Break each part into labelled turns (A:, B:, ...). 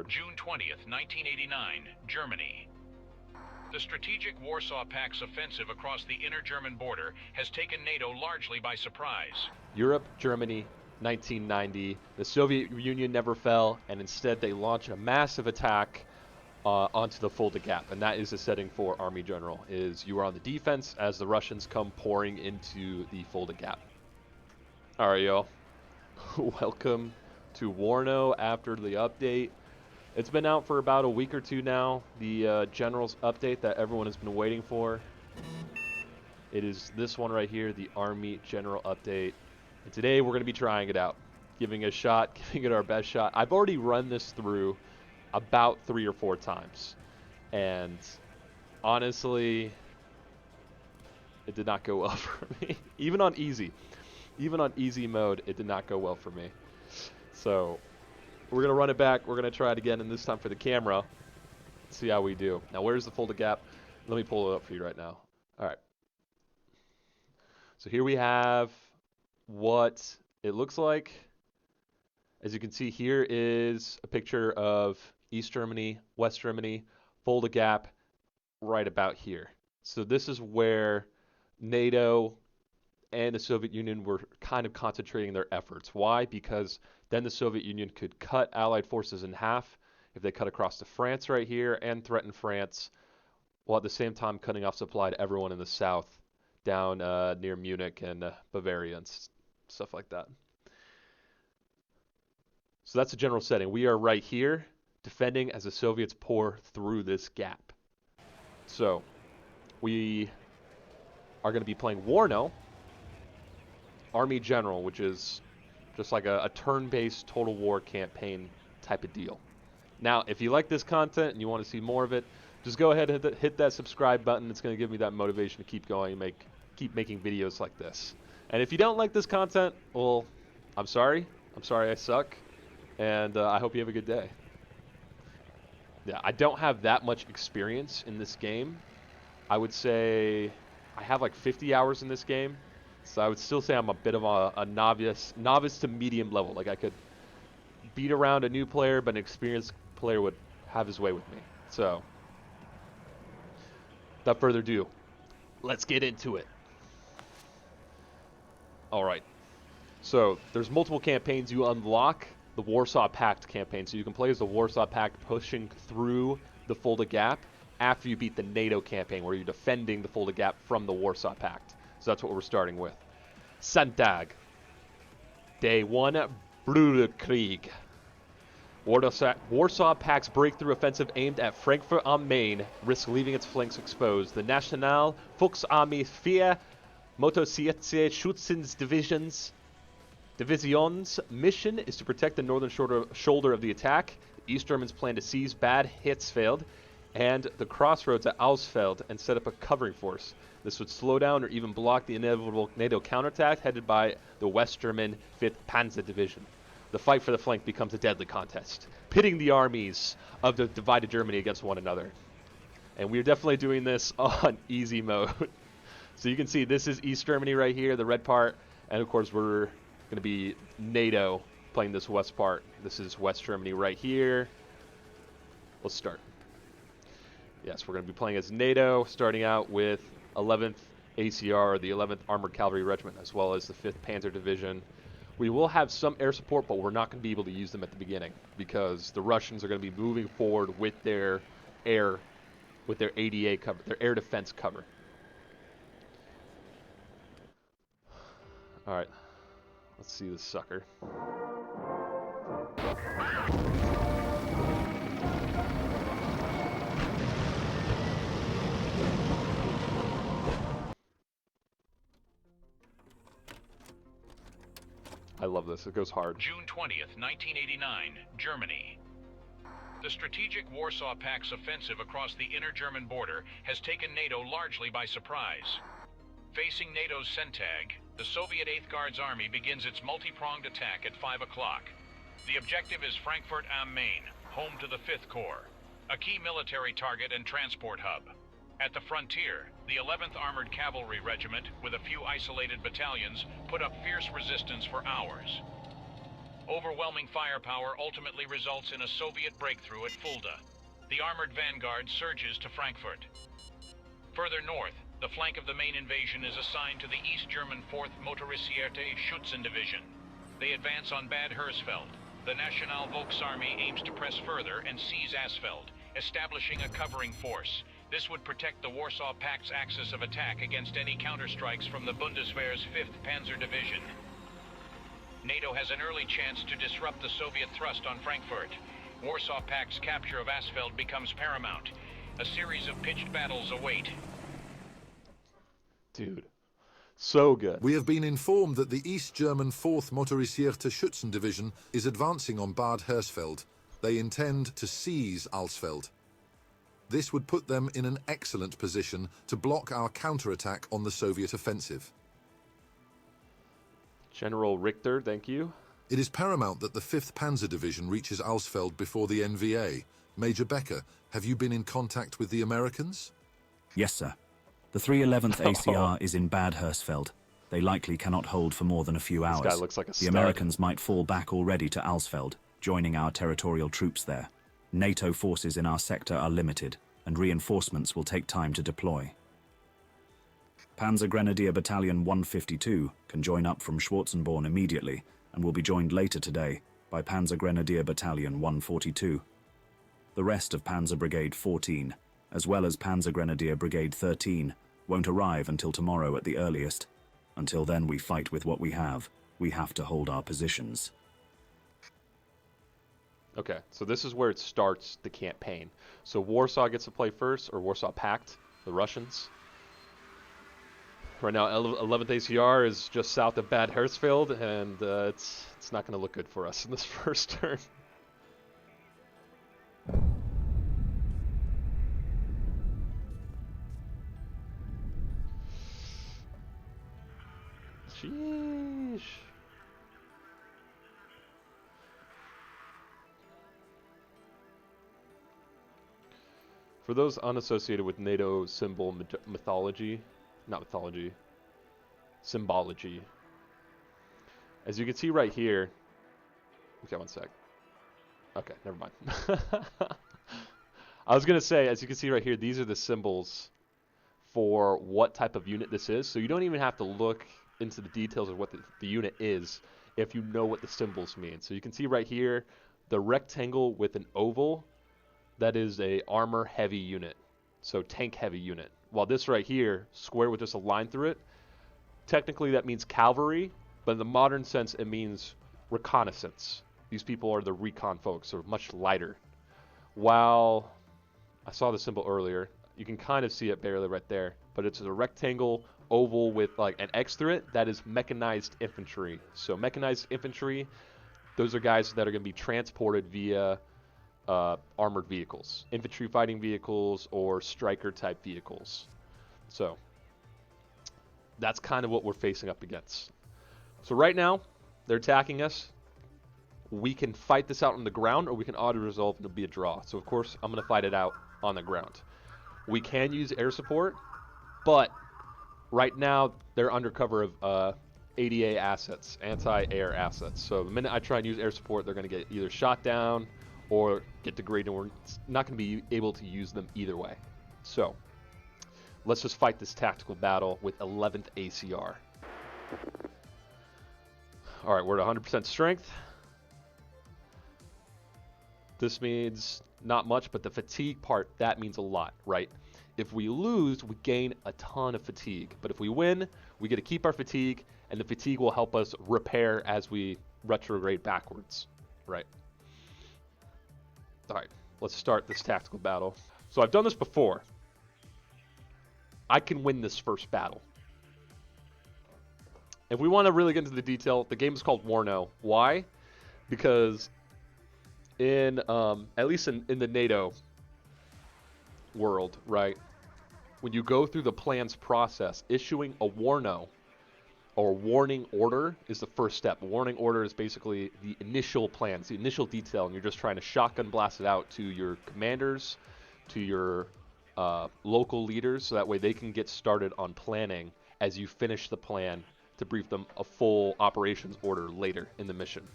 A: June 20th, 1989, Germany. The strategic Warsaw Pact's offensive across the inner German border has taken NATO largely by surprise.
B: Europe, Germany, 1990. The Soviet Union never fell, and instead they launch a massive attack onto the Fulda Gap, and that is the setting for Army General, is you are on the defense as the Russians come pouring into the Fulda Gap. All right, y'all. Welcome to Warno after the update. It's been out for about a week or two now, the General's update that everyone has been waiting for. It is this one right here, the Army General update. And today we're going to be trying it out, giving it a shot, giving it our best shot. I've already run this through about 3 or 4 times, and honestly, it did not go well for me. Even on easy mode, it did not go well for me. So we're going to run it back. We're going to try it again, and this time for the camera. See how we do. Now, where's the Fulda Gap? Let me pull it up for you right now. All right. So here we have what it looks like. As you can see, here is a picture of East Germany, West Germany, Fulda Gap, right about here. So this is where NATO and the Soviet Union were kind of concentrating their efforts. Why? Because then the Soviet Union could cut Allied forces in half if they cut across to France right here and threaten France, while at the same time cutting off supply to everyone in the south down near Munich and Bavaria and stuff like that. So that's the general setting. We are right here defending as the Soviets pour through this gap. So we are going to be playing Warno, Army General, which is just like a turn-based total war campaign type of deal. Now, if you like this content and you want to see more of it, just go ahead and hit that subscribe button. It's going to give me that motivation to keep going and keep making videos like this. And if you don't like this content, well, I'm sorry. I'm sorry I suck. And I hope you have a good day. Yeah, I don't have that much experience in this game. I would say I have like 50 hours in this game. So I would still say I'm a bit of a novice to medium level. Like I could beat around a new player, but an experienced player would have his way with me. So without further ado, let's get into it. All right. So there's multiple campaigns you unlock. The Warsaw Pact campaign. So you can play as the Warsaw Pact pushing through the Fulda Gap after you beat the NATO campaign, where you're defending the Fulda Gap from the Warsaw Pact. So that's what we're starting with. Sonntag. Day 1, Bruderkrieg. Warsaw Pact's breakthrough offensive aimed at Frankfurt am Main risks leaving its flanks exposed. The National Volksarmee 4 Motorsierzsche Schützendivisions Division's mission is to protect the northern shoulder of the attack. The East Germans plan to seize Bad Hersfeld and the crossroads at Hersfeld and set up a covering force. This would slow down or even block the inevitable NATO counterattack headed by the West German 5th Panzer Division. The fight for the flank becomes a deadly contest, pitting the armies of the divided Germany against one another. And we're definitely doing this on easy mode. So you can see this is East Germany right here, the red part, and of course we're going to be NATO playing this west part. This is West Germany right here. Let's start. Yes, we're going to be playing as NATO, starting out with 11th ACR, the 11th Armored Cavalry Regiment, as well as the 5th Panzer Division. We will have some air support, but we're not going to be able to use them at the beginning because the Russians are going to be moving forward with their ADA cover, their air defense cover. All right. Let's see this sucker. I love this. It goes hard.
A: June 20th, 1989, Germany. The strategic Warsaw Pact's offensive across the inner German border has taken NATO largely by surprise. Facing NATO's Sonntag, the Soviet 8th Guards Army begins its multi-pronged attack at 5 o'clock. The objective is Frankfurt am Main, home to the 5th Corps, a key military target and transport hub. At the frontier, the 11th Armored Cavalry Regiment, with a few isolated battalions, put up fierce resistance for hours. Overwhelming firepower ultimately results in a Soviet breakthrough at Fulda. The armored vanguard surges to Frankfurt. Further north, the flank of the main invasion is assigned to the East German 4th Motorisierte Schützen Division. They advance on Bad Hersfeld. The National Volksarmee aims to press further and seize Asfeld, establishing a covering force. This would protect the Warsaw Pact's axis of attack against any counterstrikes from the Bundeswehr's 5th Panzer Division. NATO has an early chance to disrupt the Soviet thrust on Frankfurt. Warsaw Pact's capture of Asfeld becomes paramount. A series of pitched battles await.
B: Dude, so good.
C: We have been informed that the East German 4th Motorisierte Schützen Division is advancing on Bad Hersfeld. They intend to seize Alsfeld. This would put them in an excellent position to block our counterattack on the Soviet offensive.
B: General Richter, thank you.
C: It is paramount that the 5th Panzer Division reaches Alsfeld before the NVA. Major Becker, have you been in contact with the Americans?
D: Yes, sir. The 311th ACR is in Bad Hersfeld. They likely cannot hold for more than a few hours.
B: This guy looks like a
D: The
B: stud.
D: Americans might fall back already to Alsfeld, joining our territorial troops there. NATO forces in our sector are limited, and reinforcements will take time to deploy. Panzer Grenadier Battalion 152 can join up from Schwarzenborn immediately, and will be joined later today by Panzer Grenadier Battalion 142. The rest of Panzer Brigade 14, as well as Panzer Grenadier Brigade 13, won't arrive until tomorrow at the earliest. Until then, we fight with what we have. We have to hold our positions.
B: Okay, so this is where it starts the campaign. So Warsaw gets to play first, or Warsaw Pact, the Russians. Right now, 11th ACR is just south of Bad Hersfeld, and it's not going to look good for us in this first turn. Sheesh. For those unassociated with NATO symbol mythology, not mythology, symbology. As you can see right here, okay, one sec. Okay, never mind. I was gonna say, as you can see right here, these are the symbols for what type of unit this is. So you don't even have to look into the details of what the unit is if you know what the symbols mean. So you can see right here, the rectangle with an oval, that is a armor heavy unit, so tank heavy unit. While this right here, square with just a line through it, technically that means cavalry, but in the modern sense it means reconnaissance. These people are the recon folks, so much lighter. While I saw the symbol earlier, you can kind of see it barely right there, but it's a rectangle oval with like an X through it. That is mechanized infantry. So mechanized infantry, those are guys that are going to be transported via armored vehicles, infantry fighting vehicles or striker type vehicles. So that's kind of what we're facing up against. So right now they're attacking us. We can fight this out on the ground, or we can auto resolve and it'll be a draw. So of course I'm going to fight it out on the ground. We can use air support, but right now they're under cover of ADA assets, anti-air assets. So the minute I try and use air support, they're going to get either shot down or get degraded, and we're not going to be able to use them either way. So let's just fight this tactical battle with 11th ACR. All right, we're at 100% strength. This means not much, but the fatigue part, that means a lot, right? If we lose, we gain a ton of fatigue. But if we win, we get to keep our fatigue, and the fatigue will help us repair as we retrograde backwards, right? All right, let's start this tactical battle. So I've done this before. I can win this first battle. If we want to really get into the detail, the game is called Warno. Why? Because in, at least in the NATO world, right, when you go through the plans process, issuing a Warno or warning order is the first step. A warning order is basically the initial plans, the initial detail, and you're just trying to shotgun blast it out to your commanders, to your local leaders, so that way they can get started on planning as you finish the plan to brief them a full operations order later in the mission.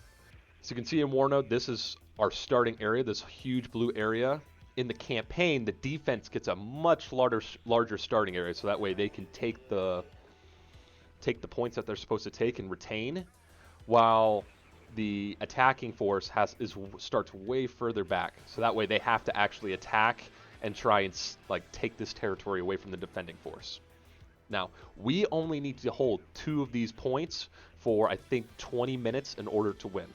B: So you can see in Warno, this is our starting area, this huge blue area. In the campaign, the defense gets a much larger starting area, so that way they can take the points that they're supposed to take and retain, while the attacking force starts way further back. So that way they have to actually attack and try and like take this territory away from the defending force. Now, we only need to hold 2 of these points for, I think, 20 minutes in order to win.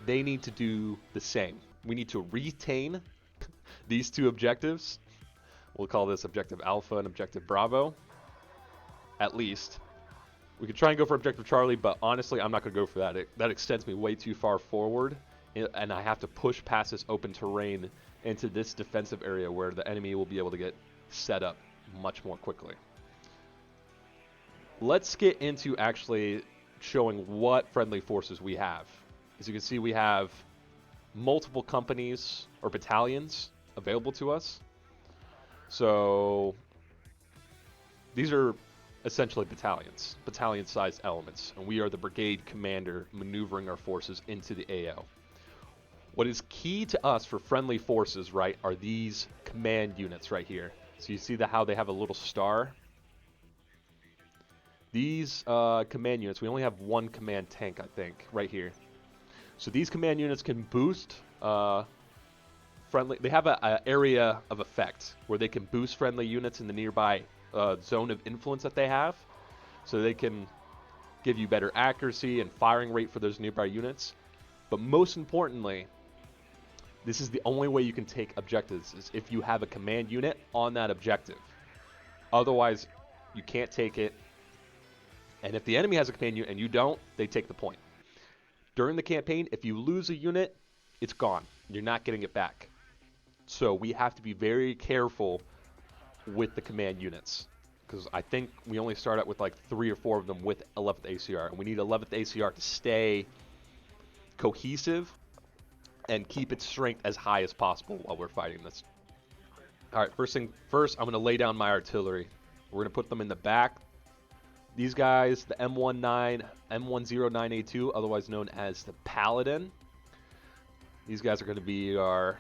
B: They need to do the same. We need to retain these 2 objectives. We'll call this Objective Alpha and Objective Bravo, at least. We could try and go for Objective Charlie, but honestly, I'm not going to go for that. That extends me way too far forward, and I have to push past this open terrain into this defensive area where the enemy will be able to get set up much more quickly. Let's get into actually showing what friendly forces we have. As you can see, we have multiple companies or battalions available to us. So these are essentially battalion-sized elements, and we are the brigade commander maneuvering our forces into the AO. What is key to us for friendly forces, right, are these command units right here. So you see how they have a little star? These command units, we only have 1 command tank, I think, right here. So these command units can boost friendly. They have an area of effect where they can boost friendly units in the nearby zone of influence that they have. So they can give you better accuracy and firing rate for those nearby units. But most importantly, this is the only way you can take objectives, is if you have a command unit on that objective. Otherwise, you can't take it. And if the enemy has a command unit and you don't, they take the point. During the campaign, if you lose a unit, it's gone. You're not getting it back. So we have to be very careful with the command units, because I think we only start out with like 3 or 4 of them with 11th ACR, and we need 11th ACR to stay cohesive and keep its strength as high as possible while we're fighting this. All right, first, I'm going to lay down my artillery. We're going to put them in the back. These guys, the M109A2, otherwise known as the Paladin. These guys are going to be our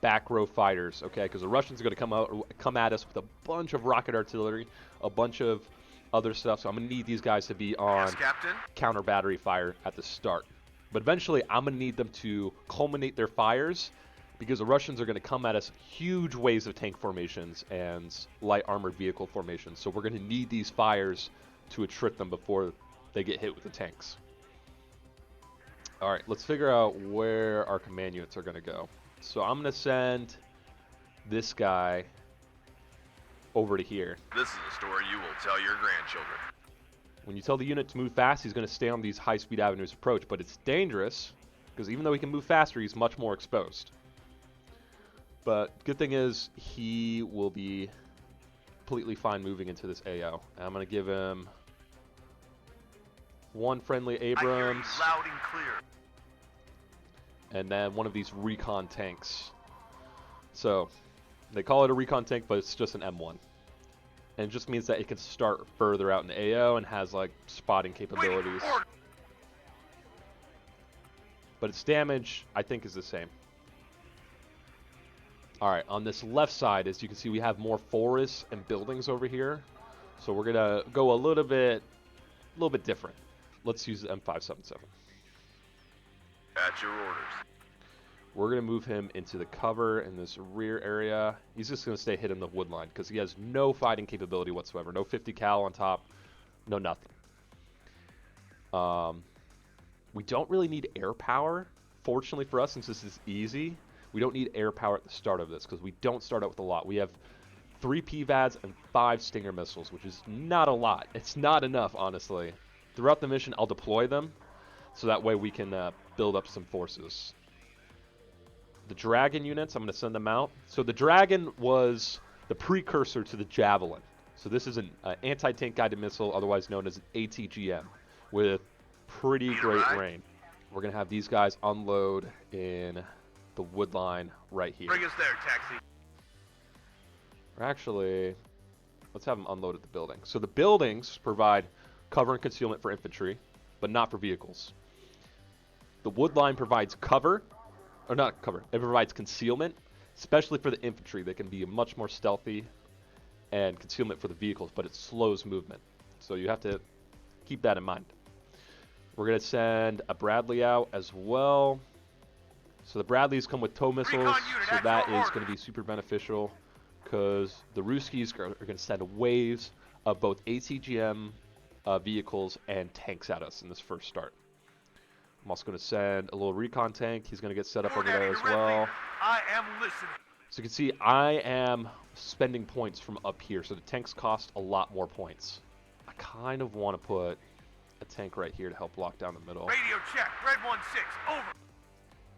B: back row fighters, okay? Because the Russians are going to come at us with a bunch of rocket artillery, a bunch of other stuff. So I'm going to need these guys to be on counter battery fire at the start. But eventually, I'm going to need them to culminate their fires, because the Russians are going to come at us huge waves of tank formations and light armored vehicle formations. So we're going to need these fires to attrit them before they get hit with the tanks. All right, let's figure out where our command units are going to go. So I'm going to send this guy over to here.
E: This is a story you will tell your grandchildren.
B: When you tell the unit to move fast, he's going to stay on these high-speed avenues approach, but it's dangerous because even though he can move faster, he's much more exposed. But good thing is he will be completely fine moving into this AO. And I'm going to give him 1 friendly Abrams.
E: I hear you loud and clear.
B: And then 1 of these recon tanks. So they call it a recon tank, but it's just an M1. And it just means that it can start further out in the AO and has like spotting capabilities. But its damage, I think, is the same. Alright, on this left side, as you can see, we have more forests and buildings over here. So we're going to go a little bit different. Let's use the M577.
E: At your orders.
B: We're going to move him into the cover in this rear area. He's just going to stay hid in the wood line because he has no fighting capability whatsoever. No 50 cal on top. No nothing. We don't really need air power. Fortunately for us, since this is easy, we don't need air power at the start of this because we don't start out with a lot. We have 3 PVADs and 5 Stinger missiles, which is not a lot. It's not enough, honestly. Throughout the mission, I'll deploy them so that way we can build up some forces. The Dragon units, I'm going to send them out. So the Dragon was the precursor to the Javelin. So this is an anti-tank guided missile, otherwise known as an ATGM, with pretty great range. We're going to have these guys unload in the wood line right here.
E: Bring us there, taxi.
B: Or actually, let's have them unload at the building. So the buildings provide cover and concealment for infantry, but not for vehicles. The wood line provides cover, or not cover, it provides concealment, especially for the infantry. They can be much more stealthy, and concealment for the vehicles, but it slows movement. So you have to keep that in mind. We're going to send a Bradley out as well. So the Bradleys come with tow missiles, so that is going to be super beneficial because the Ruskies are going to send waves of both ATGM vehicles and tanks at us in this first start. I'm also going to send a little recon tank. He's going to get set up over there as well.
E: I am listening.
B: So you can see I am spending points from up here, so the tanks cost a lot more points. I kind of want to put a tank right here to help lock down the middle.
E: Radio check. Red 1-6. Over.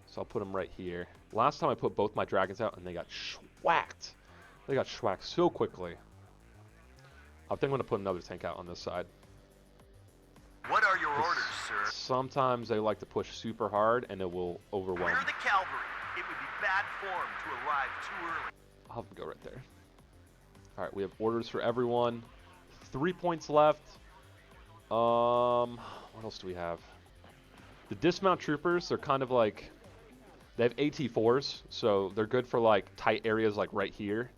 B: So I'll put them right here. Last time I put both my dragons out and they got schwacked. They got schwacked so quickly. I think I'm going to put another tank out on this side.
E: What are your orders, sir?
B: Sometimes they like to push super hard and it will overwhelm.
E: Clear the cavalry. It would be bad form to arrive too early.
B: I'll have them go right there. Alright, we have orders for everyone. 3 points left. What else do we have? The dismount troopers, they're kind of like... They have AT-4s, so they're good for like tight areas like right here.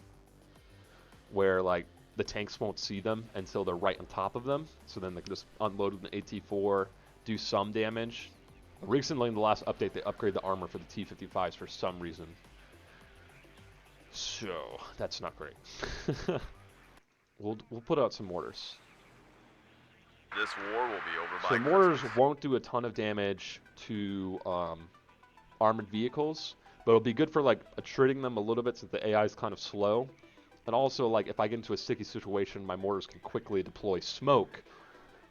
B: Where like the tanks won't see them until they're right on top of them. So then they can just unload with an AT-4, do some damage. Recently in the last update, they upgraded the armor for the T-55s for some reason. So, that's not great. We'll put out some mortars.
E: This war will be over by
B: So mortars won't do a ton of damage to armored vehicles, but it'll be good for like attriting them a little bit since the AI is kind of slow. And also, like, if I get into a sticky situation, my mortars can quickly deploy smoke,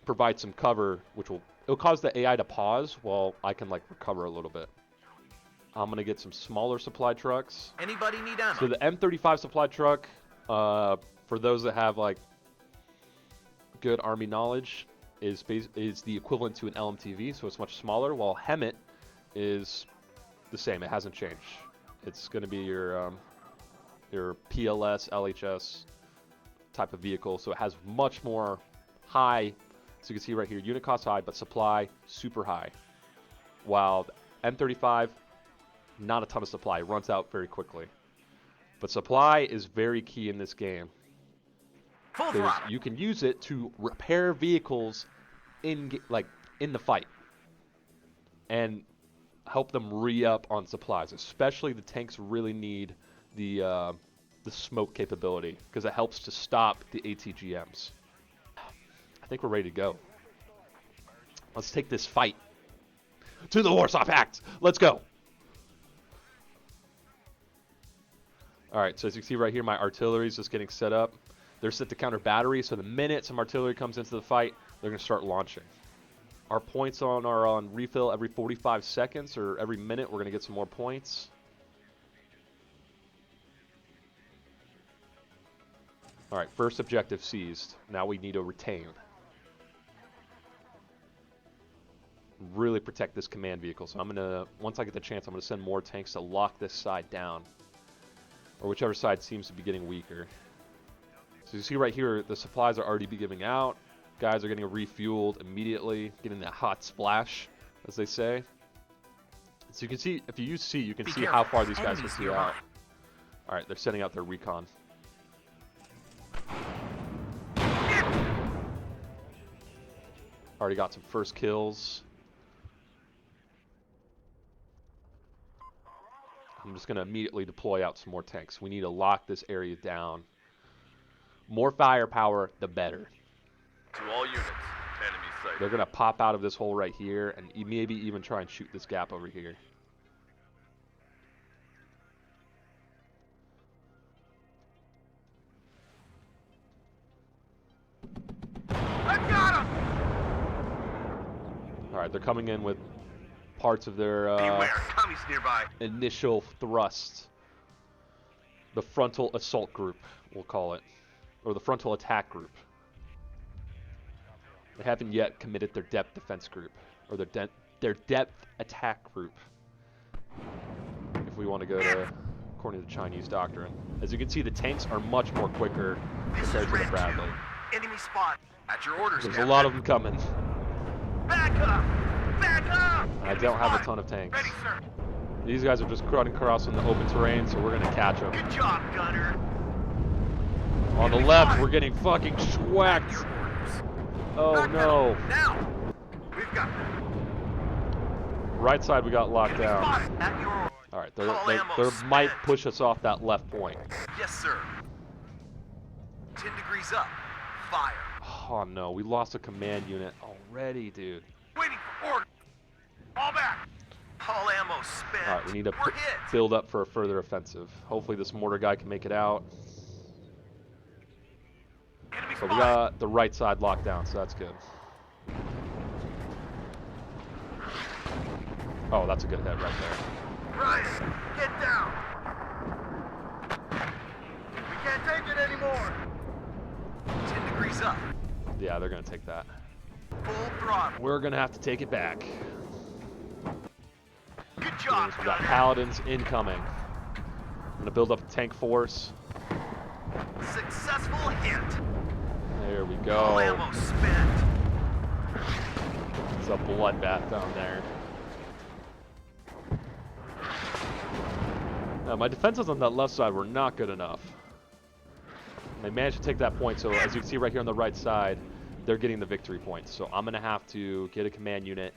B: provide some cover, which it'll cause the AI to pause while I can, like, recover a little bit. I'm going to get some smaller supply trucks.
E: Anybody need ammo?
B: So the M35 supply truck, for those that have, like, good army knowledge, is the equivalent to an LMTV, so it's much smaller, while Hemet is the same. It hasn't changed. It's going to be your PLS, LHS type of vehicle, so it has much more high, so you can see right here, unit cost high, but supply super high. While the M35, not a ton of supply, runs out very quickly. But supply is very key in this game. Because you can use it to repair vehicles in the fight. And help them re-up on supplies, especially the tanks really need the smoke capability because it helps to stop the ATGMs. I think we're ready to go. Let's take this fight to the Warsaw Pact. Let's go. All right, so as you can see right here, my artillery is just getting set up. They're set to counter battery, so the minute some artillery comes into the fight, they're going to start launching. Our points are on refill every 45 seconds, or every minute we're going to get some more points. Alright, first objective seized. Now we need to retain. Really protect this command vehicle. So I'm going to, once I get the chance, I'm going to send more tanks to lock this side down. Or whichever side seems to be getting weaker. So you see right here, the supplies are already be giving out. Guys are getting refueled immediately, getting that hot splash, as they say. So you can see, if you use C, you can see how far these guys can see out. Alright, they're sending out their recon. Already got some first kills. I'm just going to immediately deploy out some more tanks. We need to lock this area down. More firepower, the better.
E: To all units, enemy sighted.
B: They're going to pop out of this hole right here and maybe even try and shoot this gap over here.
E: I got him!
B: Alright, they're coming in with parts of their
E: Beware, commies nearby.
B: initial thrust. The frontal assault group, we'll call it. Or the frontal attack group. They haven't yet committed their depth defense group. Or their depth attack group. If we want to go to, according to the Chinese doctrine. As you can see, the tanks are much more quicker compared to the Bradley.
E: Enemy spot. At your orders,
B: There's a
E: Captain.
B: lot of them coming.
E: Back up! Back up!
B: I don't have a ton of tanks.
E: Ready, sir.
B: These guys are just cutting across in the open terrain, so we're gonna catch them.
E: Good job, gunner.
B: On the left, we're getting fucking schwacked.
E: Your orders.
B: Oh
E: Back
B: no.
E: pedal. Now. We've got them.
B: Right side, we got locked down.
E: Spotted. At your orders.
B: All right,
E: All ammo
B: they might
E: spent.
B: push us off that left point.
E: Yes, sir. 10 degrees up. Fire.
B: Oh no, we lost a command unit already, dude.
E: Waiting for order. All back. All ammo spent.
B: All right, we need to
E: We're hit.
B: build up for a further offensive. Hopefully this mortar guy can make it out.
E: Enemy
B: But we
E: spotted.
B: got the right side locked down, so that's good. Oh, that's a good hit right there.
E: Ryan, get down. We can't take it anymore. 10 degrees up.
B: Yeah, they're gonna take that.
E: Full throttle.
B: We're gonna have to take it back.
E: Good job,
B: We got
E: gunner.
B: paladins incoming. I'm gonna build up a tank force.
E: Successful hit.
B: There we
E: All
B: go.
E: ammo spent.
B: It's a bloodbath down there. Now, my defenses on that left side were not good enough. They managed to take that point, so as you can see right here on the right side, they're getting the victory points. So I'm going to have to get a command unit,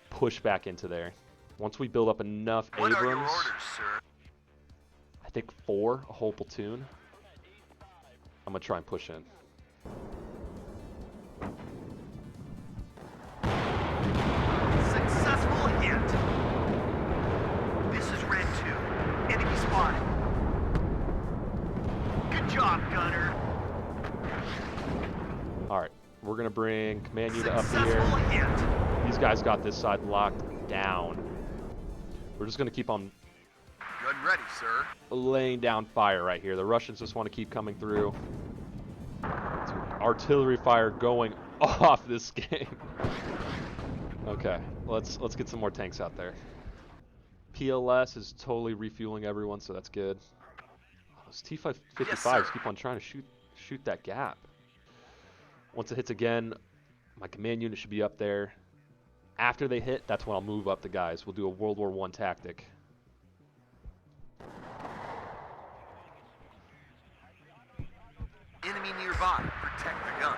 B: push back into there. Once we build up enough
E: What are your
B: Abrams,
E: orders, sir?
B: I think 4, a whole platoon, I'm going to try and push in.
E: Successful hit. This is Red 2. Enemy spotted. Good job, gunner.
B: Alright, we're going to bring command unit up
E: Successful
B: here.
E: hit.
B: These guys got this side locked down. We're just going to keep on
E: Gun ready, sir.
B: laying down fire right here. The Russians just want to keep coming through. Artillery fire going off this game. Okay, let's get some more tanks out there. PLS is totally refueling everyone, so that's good. Those T-55s
E: Yes, sir.
B: keep on trying to shoot that gap. Once it hits again, my command unit should be up there. After they hit, that's when I'll move up the guys. We'll do a World War I tactic.
E: Enemy nearby. Protect the gun.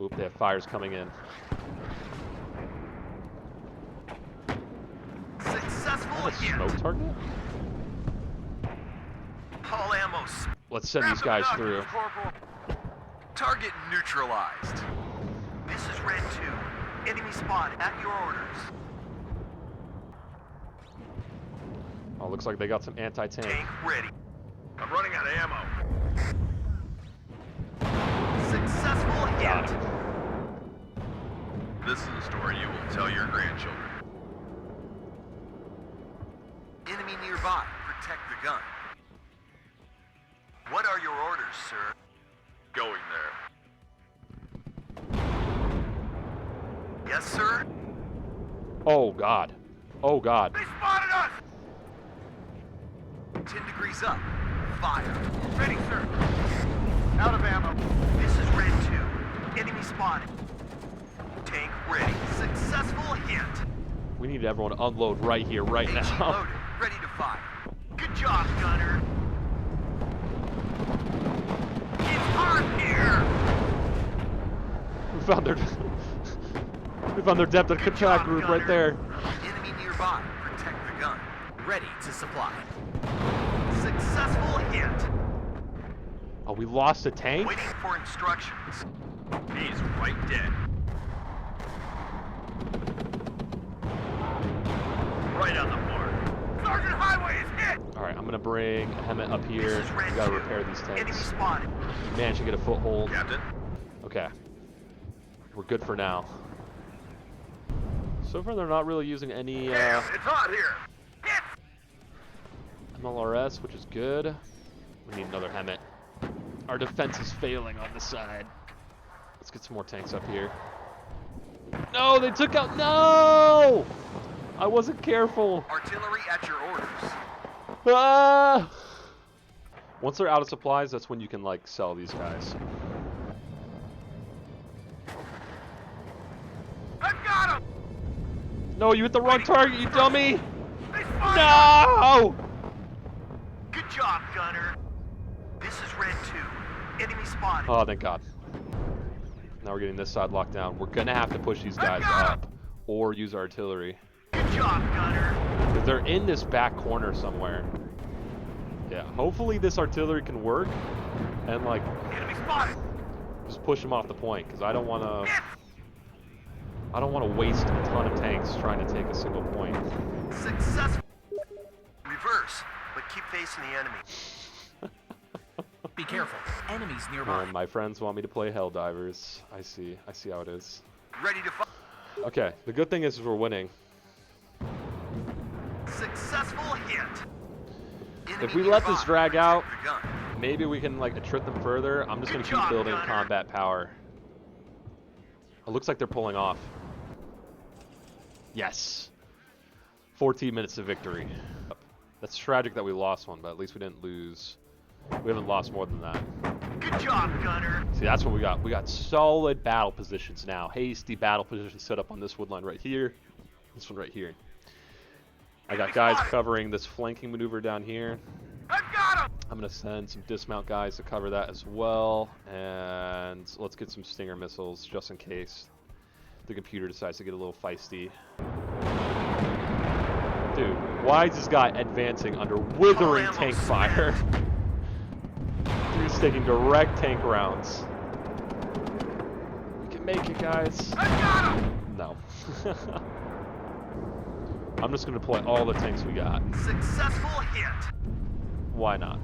B: Oop, they have fires coming in.
E: Successful
B: A
E: hit.
B: smoke target?
E: All ammo
B: Let's send these guys through.
E: Target neutralized. This is Red 2. Enemy spotted. At your orders.
B: Oh, looks like they got some anti-tank.
E: Tank ready.
F: I'm running out of ammo.
E: Successful
B: Got
E: hit.
B: him.
F: This is a story you will tell your grandchildren.
E: Enemy nearby. Protect the gun. What are your orders, sir?
F: Going there.
E: Yes, sir?
B: Oh, God. Oh, God.
E: They spotted us! 10 degrees up. Fire. Ready, sir. Out of ammo. This is Red 2. Enemy spotted. Tank ready. Successful hit.
B: We need everyone to unload right here, right
E: HE
B: now.
E: loaded. Ready to fire. Good job, gunner. It's hard here.
B: We found their we found their depth and
E: Good
B: attack
E: job,
B: group
E: gunner.
B: right there.
E: Enemy nearby. Protect the gun. Ready to supply. Successful hit.
B: Oh, we lost a tank?
E: Waiting for instructions.
F: He's right dead. Right on the mark.
E: Sergeant Highway is hit.
B: Alright, I'm gonna bring a Hemet up here.
E: This is Red
B: We gotta
E: 2.
B: repair these
E: Enemy
B: tanks.
E: spotted.
B: Managed to get a foothold.
F: Captain,
B: Okay. We're good for now. So far, they're not really using any
F: damn, it's hot here.
E: Hit.
B: MLRS, which is good. We need another Hemet. Our defense is failing on this side. Let's get some more tanks up here. No, they took out. No! I wasn't careful.
E: Artillery at your orders.
B: Ah! Once they're out of supplies, that's when you can like sell these guys. No, you hit the wrong target, you dummy!
E: They fired!
B: No!
E: Good job, Gunner. This is Red 2. Enemy spotted.
B: Oh, thank God. Now we're getting this side locked down. We're gonna have to push these guys up or use artillery.
E: Good job, Gunner.
B: Because they're in this back corner somewhere. Yeah, hopefully this artillery can work and like
E: Enemy spotted.
B: just push them off the point because I don't want to waste a ton of tanks trying to take a single point.
E: Successful. Reverse, but keep facing the enemy.
G: Be careful. Enemies nearby.
B: My friends want me to play Helldivers. I see how it is.
E: Ready to fight.
B: Okay, the good thing is we're winning.
E: Successful hit.
B: If we let this drag out,
E: Protect the gun.
B: maybe we can like attrit them further. I'm just gonna
E: Good
B: keep
E: job,
B: building
E: Gunner.
B: combat power. It looks like they're pulling off. Yes. 14 minutes of victory. That's tragic that we lost one, but at least we didn't lose. We haven't lost more than that.
E: Good job, Gunner.
B: See, that's what we got. We got solid battle positions now. Hasty battle positions set up on this wood line right here. This one right here. I got guys covering this flanking maneuver down here.
E: I've got him.
B: I'm going to send some dismount guys to cover that as well. And let's get some Stinger missiles just in case the computer decides to get a little feisty. Dude, why is this guy advancing under withering tank fire? Dude's taking direct tank rounds. We can make it, guys.
E: I've got him.
B: No. I'm just going to deploy all the tanks we got.
E: Successful hit.
B: Why not?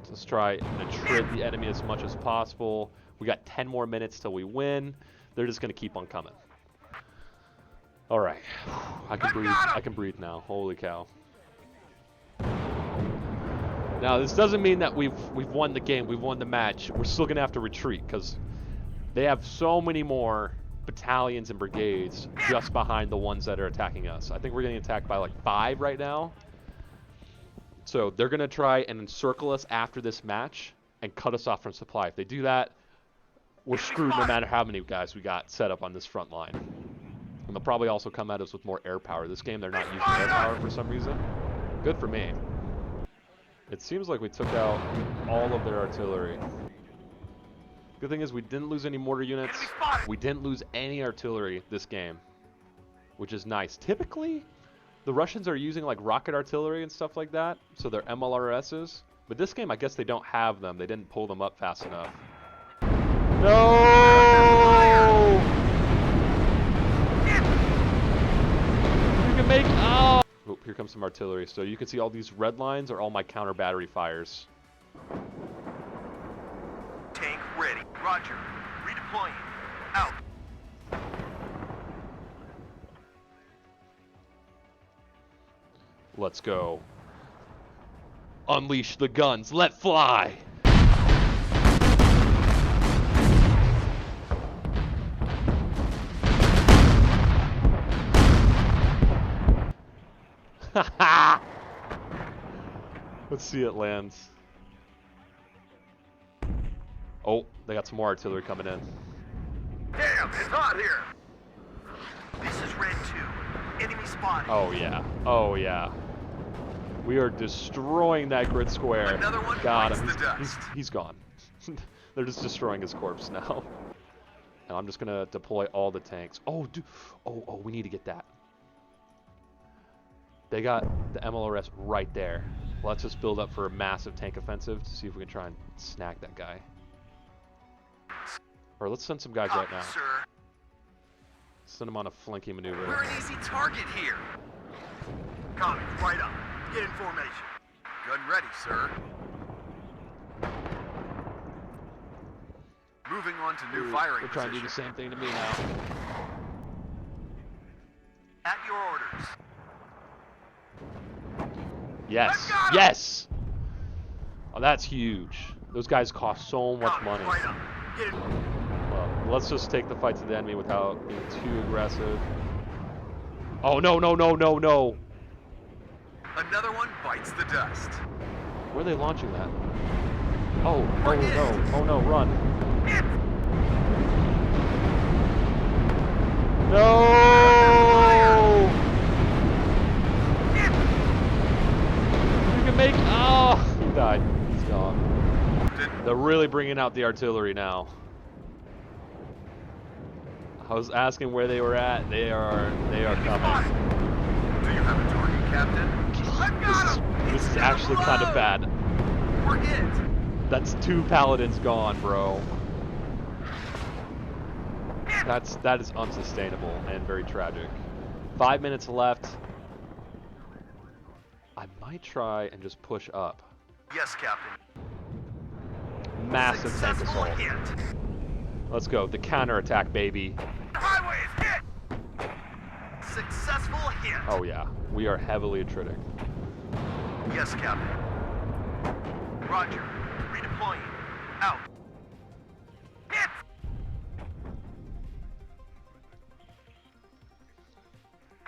B: Let's try and attrit the enemy as much as possible. We got 10 more minutes till we win. They're just going to keep on coming. All right. I can breathe. I can breathe now. Holy cow. Now, this doesn't mean that we've won the game. We've won the match. We're still going to have to retreat because they have so many more battalions and brigades just behind the ones that are attacking us. I think we're getting attacked by like 5 right now. So they're going to try and encircle us after this match and cut us off from supply. If they do that, we're screwed no matter how many guys we got set up on this front line. And they'll probably also come at us with more air power. This game, they're not using air power for some reason. Good for me. It seems like we took out all of their artillery. Good thing is we didn't lose any mortar units. We didn't lose any artillery this game, which is nice. Typically, the Russians are using like rocket artillery and stuff like that, so they're MLRSs. But this game, I guess they don't have them. They didn't pull them up fast enough. No! You can make... Oh! Oh, here comes some artillery. So you can see all these red lines are all my counter battery fires.
E: Tank ready. Roger. Redeploying. Out.
B: Let's go. Unleash the guns. Let fly. Let's see it lands. Oh, they got some more artillery coming in.
F: Damn, it's hot here.
E: This is Red 2. Enemy spotted.
B: Oh yeah. Oh yeah. We are destroying that grid square.
F: Another one
B: Got
F: bites
B: him.
F: the dust.
B: He's gone. They're just destroying his corpse now. And I'm just gonna deploy all the tanks. Oh, dude. Oh, we need to get that. They got the MLRS right there. Let's just build up for a massive tank offensive to see if we can try and snag that guy. Or let's send some guys right
E: Copy,
B: now.
E: sir.
B: Send them on a flanking maneuver.
E: We're an easy target here.
F: Copy, right up. Get in formation. Gun ready, sir. Moving on to new firing
B: They're trying to do the
F: position.
B: same thing to me now.
E: At your orders.
B: Yes. Yes! Oh, that's huge. Those guys cost so much
F: Copy,
B: money.
F: right up. Get in.
B: Well, let's just take the fight to the enemy without being too aggressive. Oh, no.
F: Another one bites the dust.
B: Where are they launching that? Oh, no, run. No! You can make... Oh! He died. He's gone. They're really bringing out the artillery now. I was asking where they were at. They are coming.
F: Do you have a target, Captain?
B: This is actually kind of bad.
E: We're hit.
B: That's 2 paladins gone, bro. That is unsustainable and very tragic. 5 minutes left. I might try and just push up.
E: Yes, Captain.
B: Massive tank
E: Successful
B: assault.
E: hit.
B: Let's go. The counterattack, baby.
E: Highway is hit. Successful hit.
B: Oh yeah, we are heavily attritic.
E: Yes, Captain. Roger. Redeploying. Out. Hit.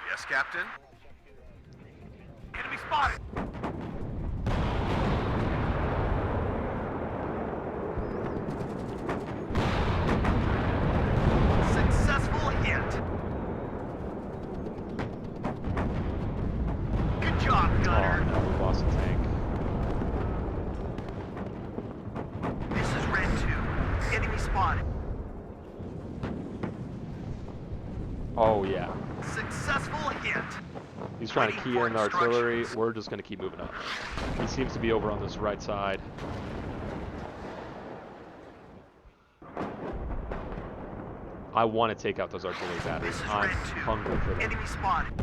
F: Yes, Captain.
E: Enemy spotted. Successful hit. Good job,
B: Oh
E: Gunner.
B: no, we lost a tank.
E: This is Red 2. Enemy spotted.
B: Oh yeah.
E: Successful hit.
B: He's trying to
E: Waiting
B: key
E: for
B: in artillery.
E: instructions.
B: We're just going to keep moving up. He seems to be over on this right side. I want to take out those artillery batteries.
E: This is
B: I'm
E: Red 2.
B: hungry for them.
E: Enemy spotted.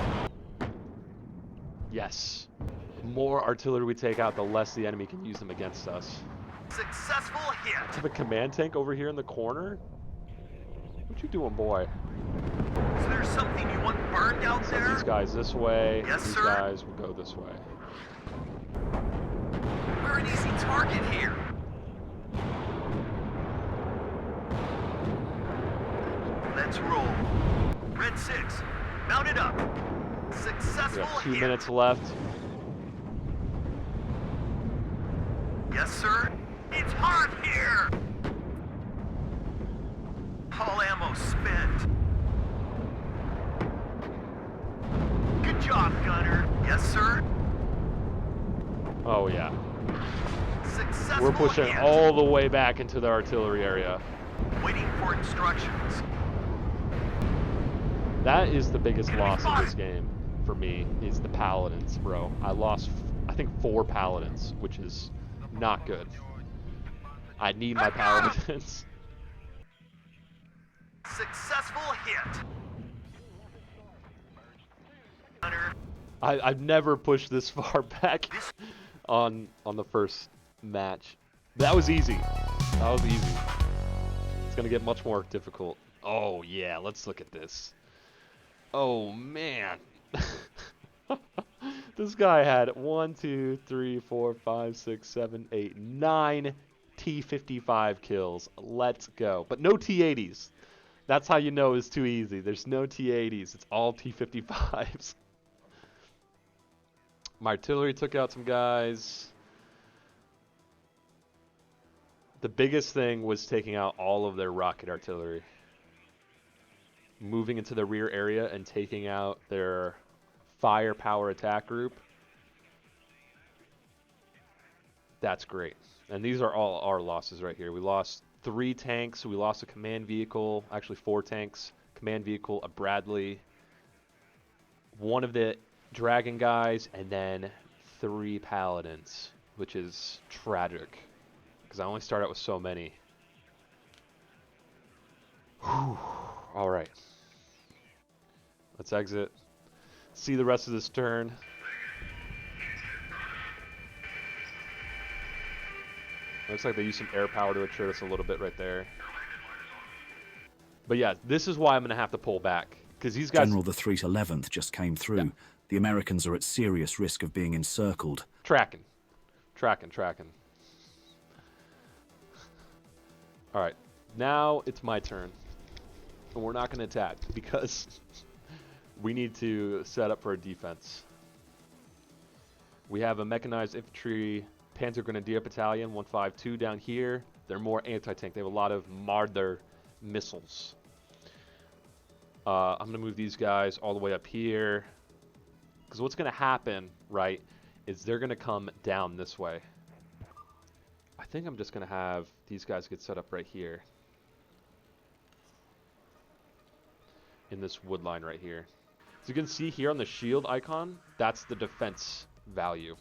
B: Yes. The more artillery we take out, the less the enemy can use them against us.
E: Successful
B: I
E: hit.
B: have a command tank over here in the corner. What you doing, boy?
E: Is there something you want burned out
B: So
E: there?
B: these guys this way.
E: Yes,
B: these
E: sir.
B: guys will go this way.
E: We're an easy target here. Let's roll. Red 6. Mount it up.
B: We
E: Successful
B: have 2
E: hit.
B: minutes left.
E: Yes, sir. It's hot here. All ammo spent. Good job, Gunner. Yes, sir.
B: Oh yeah.
E: Successful
B: We're pushing
E: hit.
B: all the way back into the artillery area.
E: Waiting for instructions.
B: That is the biggest loss of this game for me, is the paladins, bro. I lost, I think, 4 paladins, which is not good. I need my paladins.
E: Successful hit. Gunner.
B: I've never pushed this far back on the first match. That was easy. That was easy. It's gonna get much more difficult. Oh yeah, let's look at this. Oh man. This guy had 1, 2, 3, 4, 5, 6, 7, 8, 9 T55 kills. Let's go. But no T80s. That's how you know it's too easy. There's no T80s. It's all T55s. My artillery took out some guys. The biggest thing was taking out all of their rocket artillery. Moving into the rear area and taking out their firepower attack group. That's great. And these are all our losses right here. We lost 3 tanks. We lost a command vehicle. Actually 4 tanks. Command vehicle, a Bradley. 1 of the dragon guys, and then 3 paladins, which is tragic because I only start out with so many. Whew. All right, let's exit, see the rest of this turn. Looks like they used some air power to attrit us a little bit right there. But yeah, this is why I'm gonna have to pull back, because these guys...
D: General the 3rd 11th just came through.
B: Yeah.
D: The Americans are at serious risk of being encircled.
B: Tracking. Alright, now it's my turn. And we're not going to attack because we need to set up for a defense. We have a mechanized infantry Panzer Grenadier Battalion 152 down here. They're more anti-tank. They have a lot of Marder missiles. I'm going to move these guys all the way up here. Because what's going to happen, right, is they're going to come down this way. I think I'm just going to have these guys get set up right here. In this wood line right here. So you can see here on the shield icon, that's the defense value.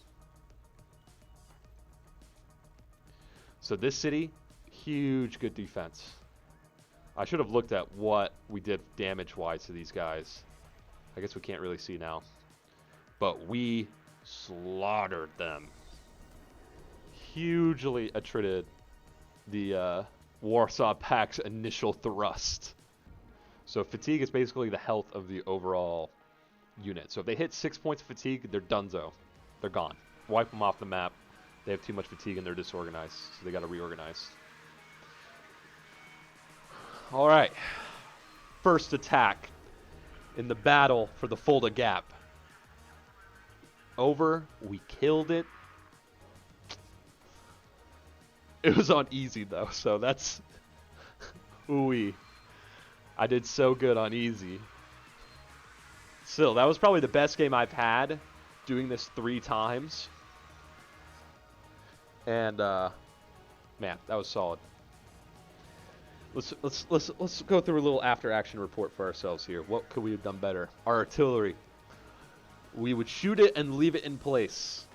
B: So this city, huge good defense. I should have looked at what we did damage-wise to these guys. I guess we can't really see now. But we slaughtered them. Hugely attrited the Warsaw Pact's initial thrust. So fatigue is basically the health of the overall unit. So if they hit 6 points of fatigue, they're donezo. They're gone. Wipe them off the map. They have too much fatigue and they're disorganized. So they got to reorganize. Alright. First attack in the battle for the Fulda Gap. Over. We killed it. It was on easy though, so that's... Ooh-wee. I did so good on easy. Still, that was probably the best game I've had doing this 3 times. And man, that was solid. Let's go through a little after action report for ourselves here. What could we have done better? Our artillery. We would shoot it and leave it in place.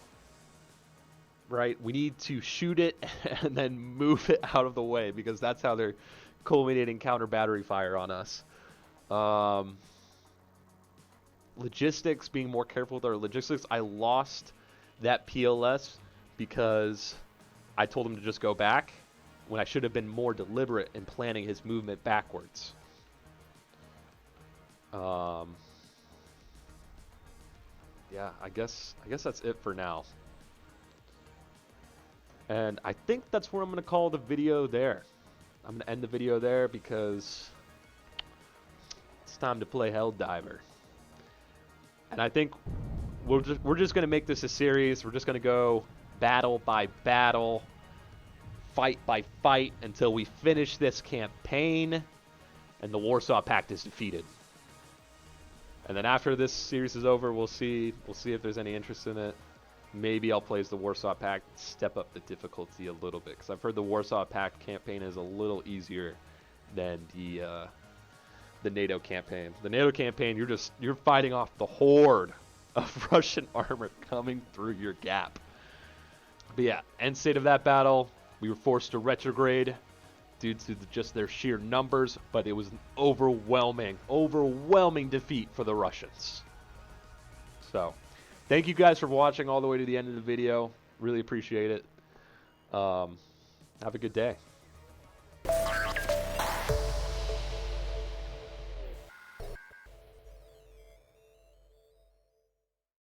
B: Right? We need to shoot it and then move it out of the way because that's how they're culminating counter battery fire on us. Logistics, being more careful with our logistics. I lost that PLS because I told him to just go back when I should have been more deliberate in planning his movement backwards. Yeah, I guess that's it for now. And I think that's where I'm going to call the video there. I'm going to end the video there because it's time to play Helldiver. And I think we're just going to make this a series. We're just going to go battle by battle, fight by fight until we finish this campaign and the Warsaw Pact is defeated. And then after this series is over, we'll see if there's any interest in it. Maybe I'll play as the Warsaw Pact, step up the difficulty a little bit, because I've heard the Warsaw Pact campaign is a little easier than the NATO campaign. The NATO campaign, you're fighting off the horde of Russian armor coming through your gap. But yeah, end state of that battle, we were forced to retrograde due to just their sheer numbers, but it was an overwhelming defeat for the Russians. So, thank you guys for watching all the way to the end of the video. Really appreciate it. Have a good day.